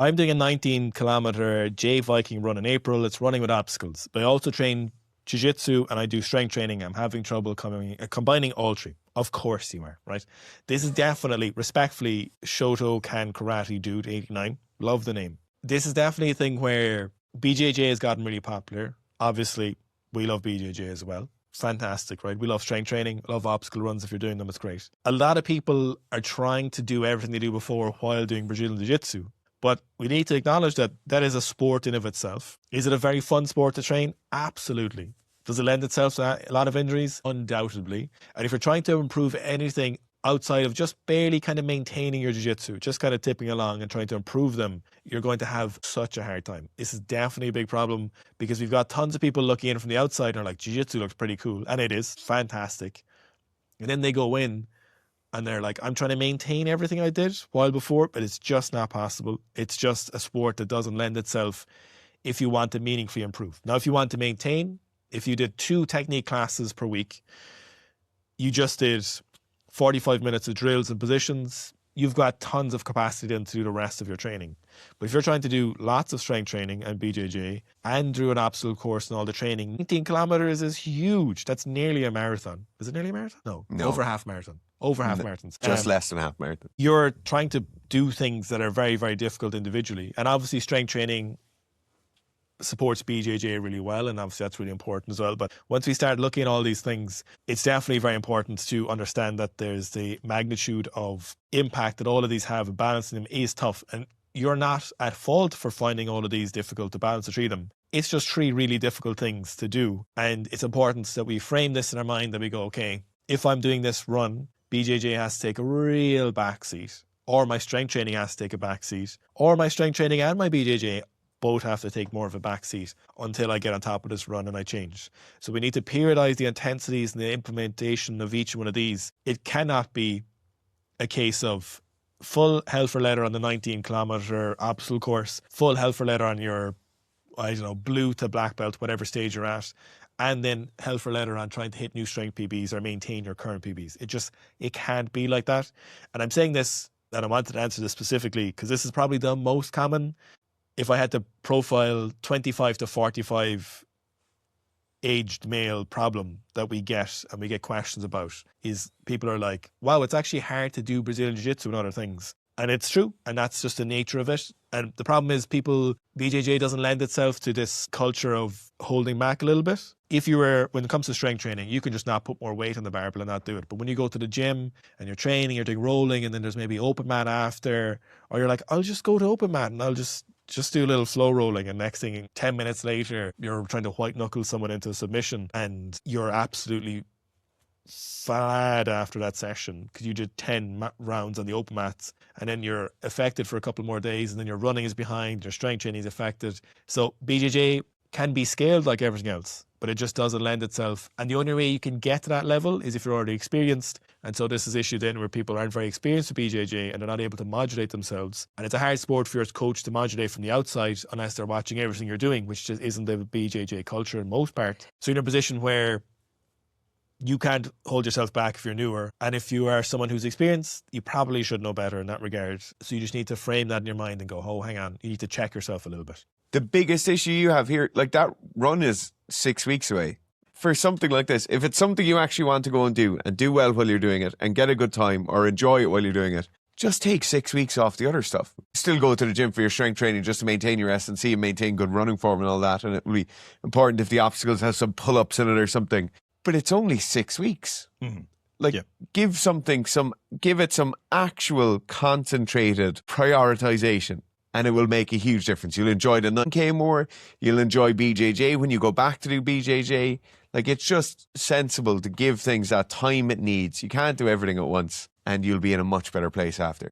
I'm doing a 19-kilometer J Viking run in April. It's running with obstacles. But I also train jiu-jitsu and I do strength training. I'm having trouble combining all three. Of course you are, right? This is definitely, respectfully, Shotokan Karate Dude 89. Love the name. This is definitely a thing where BJJ has gotten really popular. Obviously, we love BJJ as well. Fantastic, right? We love strength training, love obstacle runs. If you're doing them, it's great. A lot of people are trying to do everything they do before while doing Brazilian Jiu-Jitsu. But we need to acknowledge that that is a sport in of itself. Is it a very fun sport to train? Absolutely. Does it lend itself to a lot of injuries? Undoubtedly. And if you're trying to improve anything outside of just barely kind of maintaining your jiu-jitsu, just kind of tipping along and trying to improve them, you're going to have such a hard time. This is definitely a big problem because we've got tons of people looking in from the outside and are like, jiu-jitsu looks pretty cool. And it is fantastic. And then they go in and they're like, I'm trying to maintain everything I did while before, but it's just not possible. It's just a sport that doesn't lend itself if you want to meaningfully improve. Now, if you want to maintain, if you did 2 technique classes per week, you just did 45 minutes of drills and positions, you've got tons of capacity then to do the rest of your training. But if you're trying to do lots of strength training and BJJ and do an obstacle course and all the training, 19 kilometers is huge. That's nearly a marathon. Is it nearly a marathon? No. Over half marathon. Over half marathons. Just less than half marathon. You're trying to do things that are very, very difficult individually. And obviously strength training supports BJJ really well, and obviously that's really important as well. But once we start looking at all these things, it's definitely very important to understand that there's the magnitude of impact that all of these have, and balancing them is tough. And you're not at fault for finding all of these difficult to balance or treat them. It's just 3 really difficult things to do. And it's important that we frame this in our mind, that we go, okay, if I'm doing this run, BJJ has to take a real backseat, or my strength training has to take a backseat, or my strength training and my BJJ both have to take more of a backseat until I get on top of this run and I change. So we need to periodize the intensities and the implementation of each one of these. It cannot be a case of full hell for leather on the 19-kilometer obstacle course, full hell for leather on your, I don't know, blue to black belt, whatever stage you're at, and then hell for leather on trying to hit new strength PBs or maintain your current PBs. It can't be like that. And I'm saying this, and I wanted to answer this specifically because this is probably the most common. If I had to profile 25 to 45 aged male problem that we get and we get questions about, is people are like, wow, it's actually hard to do Brazilian Jiu-Jitsu and other things. And it's true. And that's just the nature of it. And the problem is BJJ doesn't lend itself to this culture of holding back a little bit. When it comes to strength training, you can just not put more weight on the barbell and not do it. But when you go to the gym and you're training, you're doing rolling, and then there's maybe open mat after, or you're like, I'll just go to open mat and I'll just do a little flow rolling, and next thing, 10 minutes later, you're trying to white knuckle someone into a submission and you're absolutely flat after that session because you did 10 rounds on the open mats, and then you're affected for a couple more days, and then your running is behind, your strength training is affected. So BJJ can be scaled like everything else, but it just doesn't lend itself. And the only way you can get to that level is if you're already experienced. And so this is issue then where people aren't very experienced with BJJ and they're not able to modulate themselves. And it's a hard sport for your coach to modulate from the outside unless they're watching everything you're doing, which just isn't the BJJ culture in most part. So you're in a position where you can't hold yourself back if you're newer. And if you are someone who's experienced, you probably should know better in that regard. So you just need to frame that in your mind and go, oh, hang on, you need to check yourself a little bit. The biggest issue you have here, like that run is 6 weeks away. For something like this, if it's something you actually want to go and do well while you're doing it and get a good time or enjoy it while you're doing it, just take 6 weeks off the other stuff. Still go to the gym for your strength training just to maintain your S&C and maintain good running form and all that. And it will be important if the obstacles have some pull-ups in it or something. But it's only 6 weeks. Mm-hmm. Give it some actual concentrated prioritization, and it will make a huge difference. You'll enjoy the 9K more. You'll enjoy BJJ when you go back to do BJJ. Like, it's just sensible to give things that time it needs. You can't do everything at once, and you'll be in a much better place after.